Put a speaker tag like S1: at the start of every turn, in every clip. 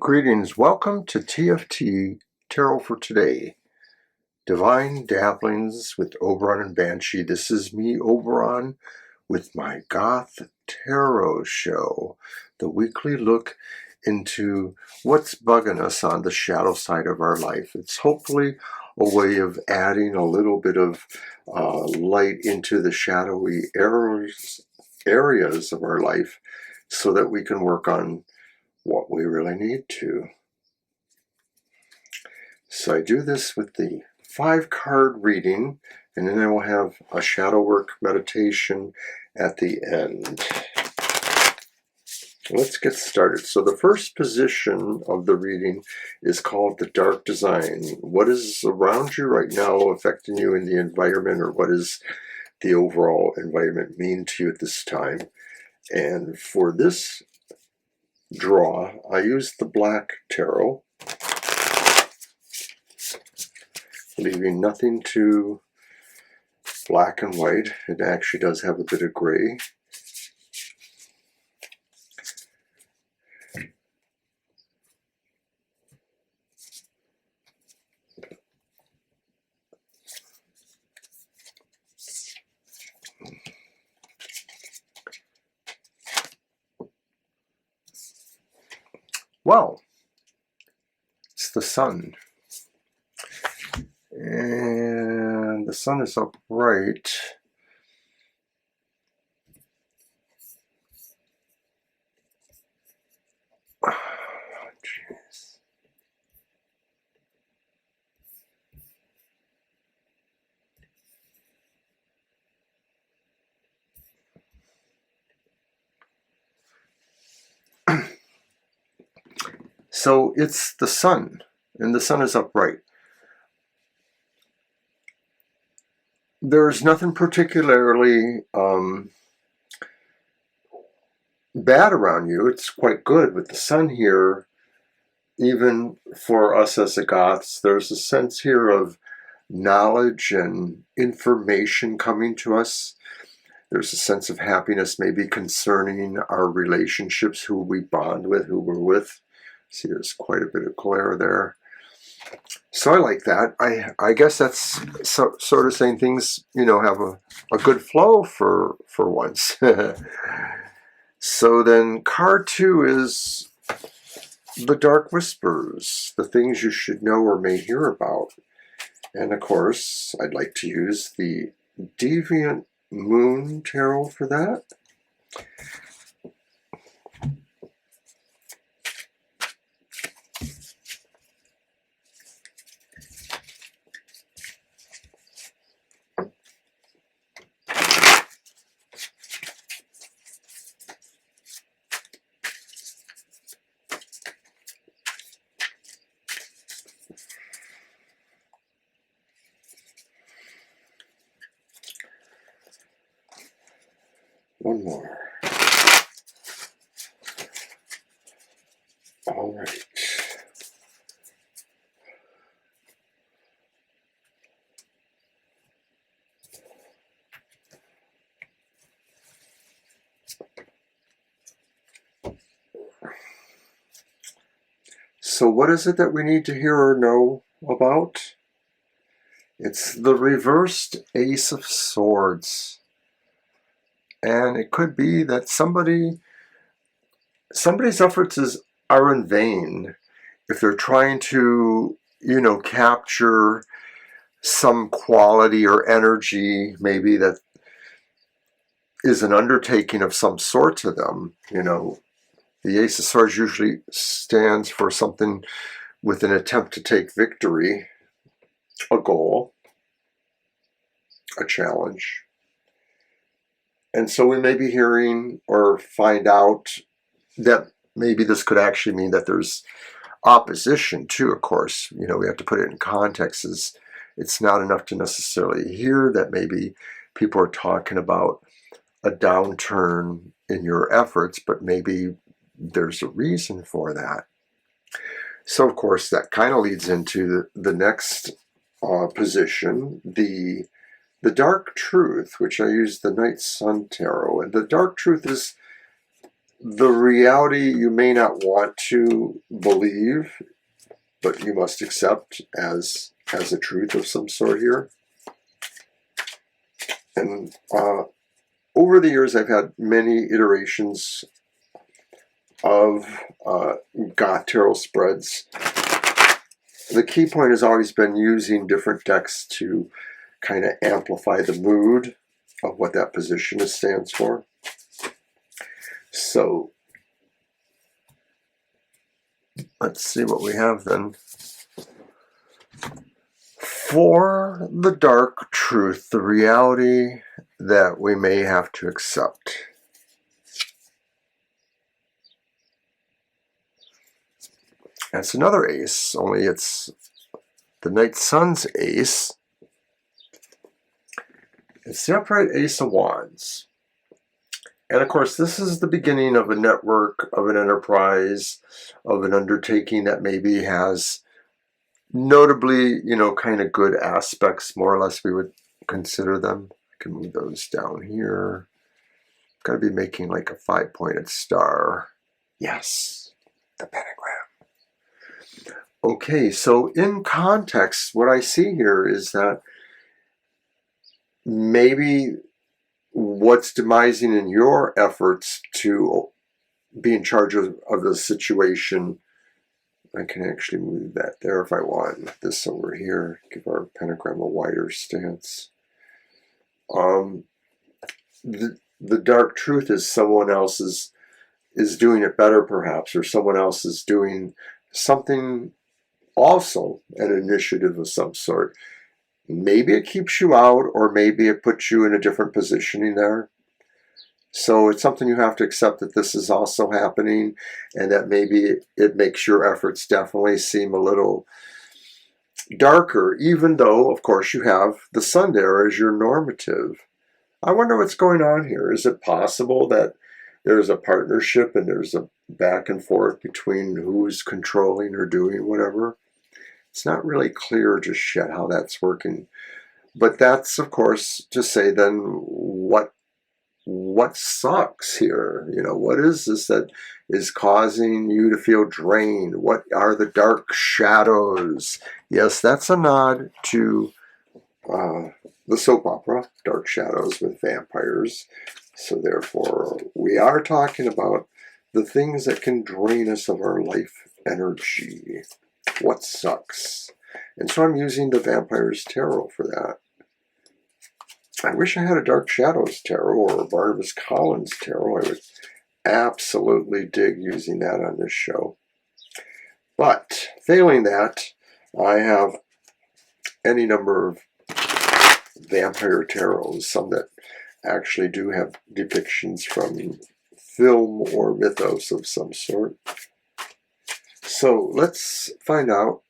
S1: Greetings, welcome to TFT Tarot for today. Divine Dabblings with Oberon and Banshee. This is me, Oberon, with my Goth Tarot show. The weekly look into what's bugging us on the shadow side of our life. It's hopefully a way of adding a little bit of light into the shadowy areas of our life so that we can work on what we really need to. So I do this with the 5-card reading, and then I will have a ShadowWork meditation at the end. Let's get started. So the first position of the reading is called the dark design. What is around you right now affecting you in the environment, or what does the overall environment mean to you at this time? And for this draw, I use the black tarot, leaving nothing to black and white. It actually does have a bit of gray. Well, it's the sun. And the sun is upright. Oh, jeez. So it's the sun, and the sun is upright. There's nothing particularly bad around you. It's quite good with the sun here. Even for us as the Goths, there's a sense here of knowledge and information coming to us. There's a sense of happiness maybe concerning our relationships, who we bond with, who we're with. See, there's quite a bit of glare there. So I like that. I guess that's sort of saying things, have a good flow for once. So then card 2 is the dark whispers, the things you should know or may hear about. And of course, I'd like to use the Deviant Moon Tarot for that. One more. All right. So what is it that we need to hear or know about? It's the reversed Ace of Swords. And it could be that somebody's efforts are in vain if they're trying to, capture some quality or energy maybe that is an undertaking of some sort to them. The Ace of Swords usually stands for something with an attempt to take victory, a goal, a challenge. And so we may be hearing or find out that maybe this could actually mean that there's opposition too, of course. We have to put it in context. It's not enough to necessarily hear that maybe people are talking about a downturn in your efforts, but maybe there's a reason for that. So, of course, that kind of leads into the next position, the dark truth, which I use the Night Sun Tarot. And the dark truth is the reality you may not want to believe, but you must accept as a truth of some sort here. And over the years, I've had many iterations of Goth Tarot spreads. The key point has always been using different decks to kind of amplify the mood of what that position stands for. So let's see what we have then. For the dark truth, the reality that we may have to accept. That's another ace, only it's the Night Sun's ace. It's the upright Ace of Wands. And of course, this is the beginning of a network, of an enterprise, of an undertaking that maybe has notably, kind of good aspects, more or less we would consider them. I can move those down here. Got to be making like a 5-pointed star. Yes, the pentagram. Okay, so in context, what I see here is that maybe what's demising in your efforts to be in charge of the situation, I can actually move that there if I want. This over here, give our pentagram a wider stance. The dark truth is someone else is doing it better perhaps, or someone else is doing something also, an initiative of some sort. Maybe it keeps you out, or maybe it puts you in a different positioning there. So it's something you have to accept, that this is also happening, and that maybe it makes your efforts definitely seem a little darker, even though, of course, you have the sun there as your normative. I wonder what's going on here. Is it possible that there's a partnership and there's a back and forth between who's controlling or doing whatever? It's not really clear just yet how that's working. But that's, of course, to say then what sucks here? What is this that is causing you to feel drained? What are the dark shadows? Yes, that's a nod to the soap opera, Dark Shadows with vampires. So therefore, we are talking about the things that can drain us of our life energy. What sucks? And so I'm using the Vampires Tarot for that. I wish I had a Dark Shadows Tarot or a Barnabas Collins Tarot. I would absolutely dig using that on this show. But failing that, I have any number of vampire tarots, some that actually do have depictions from film or mythos of some sort. So let's find out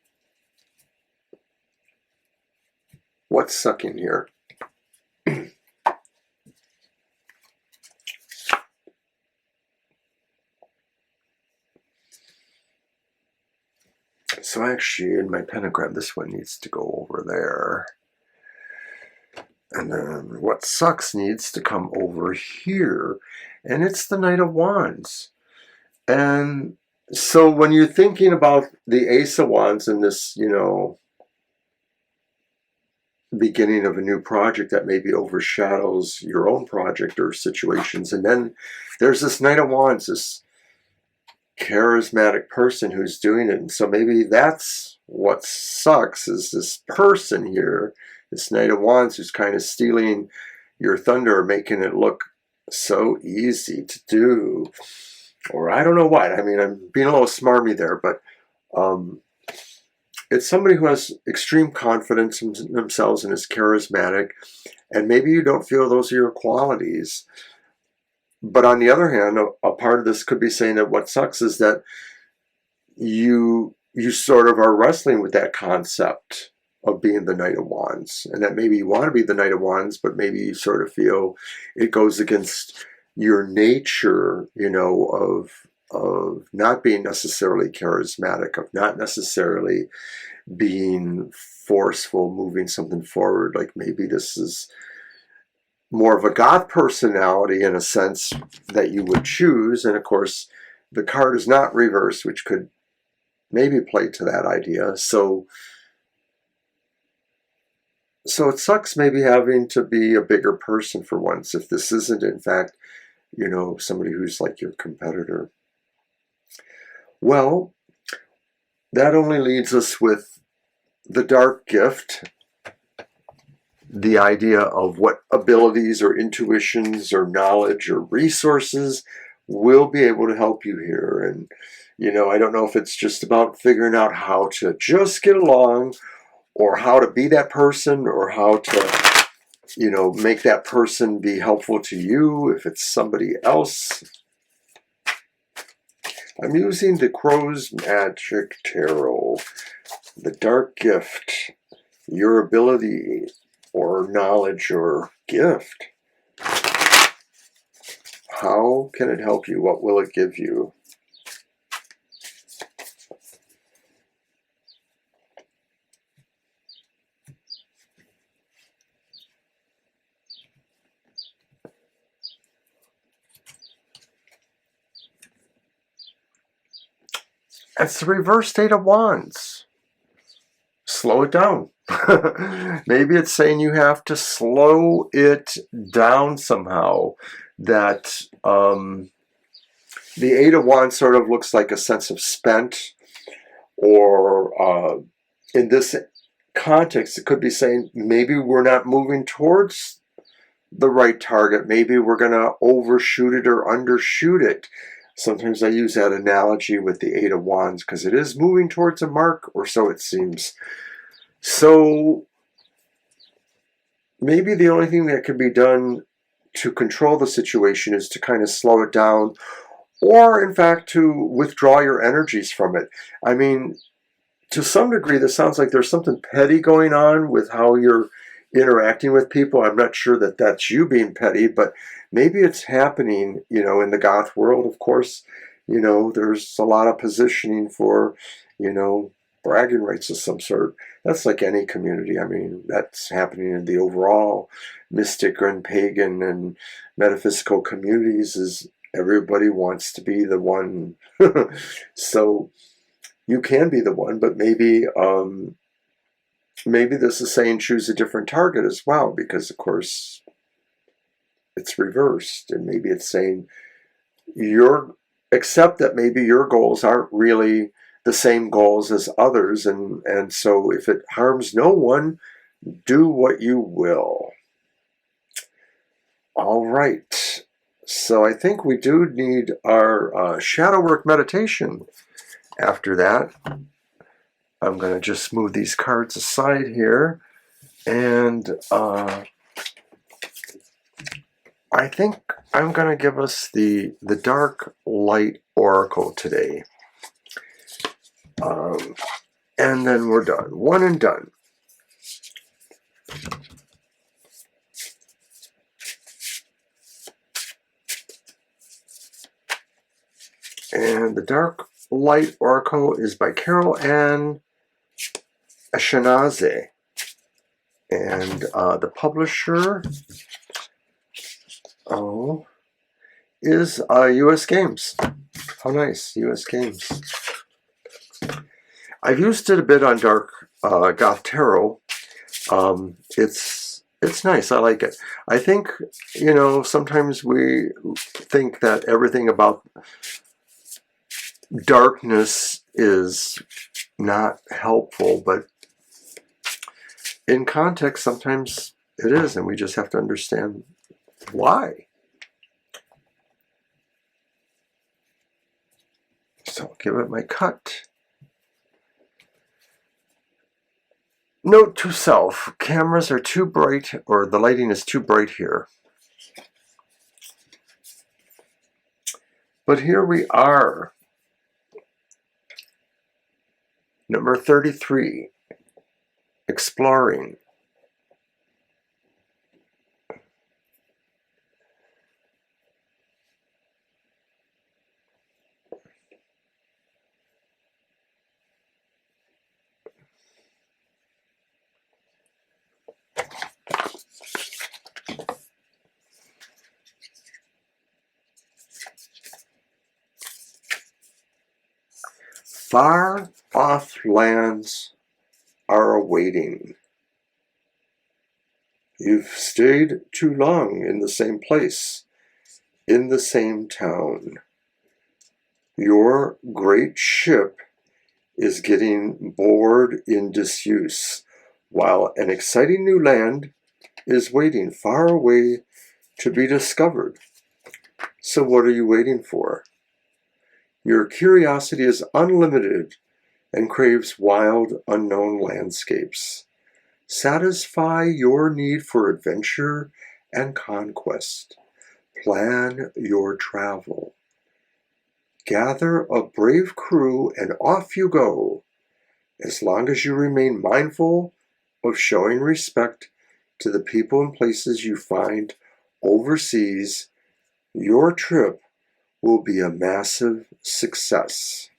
S1: what's sucking here. So actually, in my pentagram, this one needs to go over there. And then what sucks needs to come over here. And it's the Knight of Wands. And so when you're thinking about the Ace of Wands and this, beginning of a new project that maybe overshadows your own project or situations, and then there's this Knight of Wands, this charismatic person who's doing it. And so maybe that's what sucks, is this person here, this Knight of Wands, who's kind of stealing your thunder, making it look so easy to do. Or I don't know what. I mean, I'm being a little smarmy there, but it's somebody who has extreme confidence in themselves and is charismatic, and maybe you don't feel those are your qualities. But on the other hand, a part of this could be saying that what sucks is that you sort of are wrestling with that concept of being the Knight of Wands, and that maybe you want to be the Knight of Wands, but maybe you sort of feel it goes against your nature, of not being necessarily charismatic, of not necessarily being forceful, moving something forward. Like maybe this is more of a goth personality in a sense that you would choose. And of course, the card is not reversed, which could maybe play to that idea. So it sucks maybe having to be a bigger person for once, if this isn't in fact, you know, somebody who's like your competitor. Well, that only leaves us with the dark gift, the idea of what abilities or intuitions or knowledge or resources will be able to help you here. And, you know, I don't know if it's just about figuring out how to just get along, or how to be that person, or how to, you know, make that person be helpful to you if it's somebody else. I'm using the Crow's Magic Tarot, the dark gift, your ability or knowledge or gift. How can it help you? What will it give you? It's the reverse Eight of Wands. Slow it down. Maybe it's saying you have to slow it down somehow. That the Eight of Wands sort of looks like a sense of spent, or in this context, it could be saying maybe we're not moving towards the right target. Maybe we're going to overshoot it or undershoot it. Sometimes I use that analogy with the Eight of Wands because it is moving towards a mark, or so it seems. So maybe the only thing that can be done to control the situation is to kind of slow it down, or in fact to withdraw your energies from it. I mean, to some degree, this sounds like there's something petty going on with how you're interacting with people. I'm not sure that that's you being petty, but maybe it's happening, you know, in the goth world. Of course, you know, there's a lot of positioning for, you know, bragging rights of some sort. That's like any community. I mean, that's happening in the overall mystic and pagan and metaphysical communities. Is everybody wants to be the one. So you can be the one, but maybe maybe this is saying choose a different target as well, because of course it's reversed, and maybe it's saying accept that maybe your goals aren't really the same goals as others, and so if it harms no one, do what you will. All right, so I think we do need our shadow work meditation. After that, I'm going to just move these cards aside here, and I think I'm going to give us the Dark Light Oracle today. And then we're done. One and done. And the Dark Light Oracle is by Carol Ann Ashkenazi. And the publisher is U.S. Games. How nice, U.S. Games. I've used it a bit on Dark Goth Tarot. It's nice. I like it. I think, you know, sometimes we think that everything about darkness is not helpful, but in context, sometimes it is, and we just have to understand why. So I'll give it my cut. Note to self, cameras are too bright, or the lighting is too bright here. But here we are. Number 33, exploring. Far off lands are awaiting. You've stayed too long in the same place, in the same town. Your great ship is getting bored in disuse, while an exciting new land is waiting far away to be discovered. So what are you waiting for? Your curiosity is unlimited and craves wild, unknown landscapes. Satisfy your need for adventure and conquest. Plan your travel. Gather a brave crew and off you go. As long as you remain mindful of showing respect to the people and places you find overseas, your trip will be a massive success.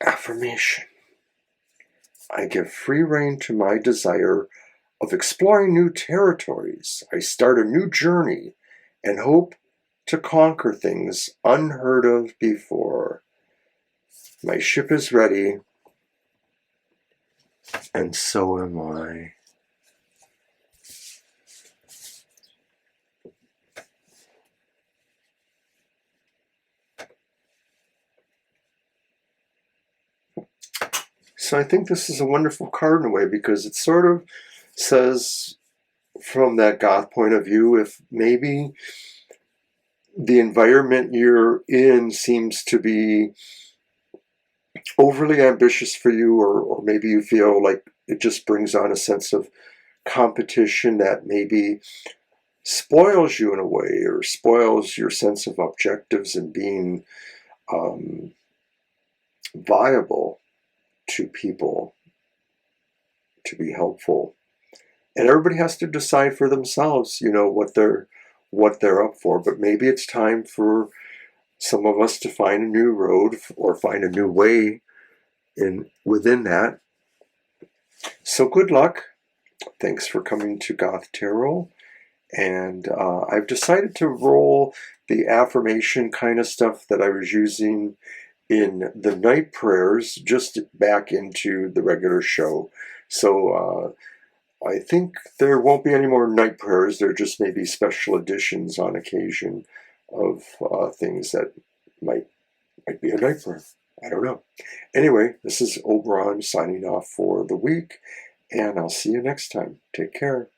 S1: Affirmation. I give free rein to my desire of exploring new territories. I start a new journey and hope to conquer things unheard of before. My ship is ready, and so am I. So I think this is a wonderful card in a way, because it sort of says, from that Goth point of view, if maybe the environment you're in seems to be overly ambitious for you, or maybe you feel like it just brings on a sense of competition that maybe spoils you in a way, or spoils your sense of objectives and being viable to people, to be helpful. And everybody has to decide for themselves, what they're up for. But maybe it's time for some of us to find a new road, or find a new way within that. So good luck. Thanks for coming to Goth Tarot. And I've decided to roll the affirmation kind of stuff that I was using in the night prayers just back into the regular show. So I think there won't be any more night prayers. There just may be special editions on occasion of things that might be a night prayer. I don't know. Anyway, this is Oberon signing off for the week, and I'll see you next time. Take care.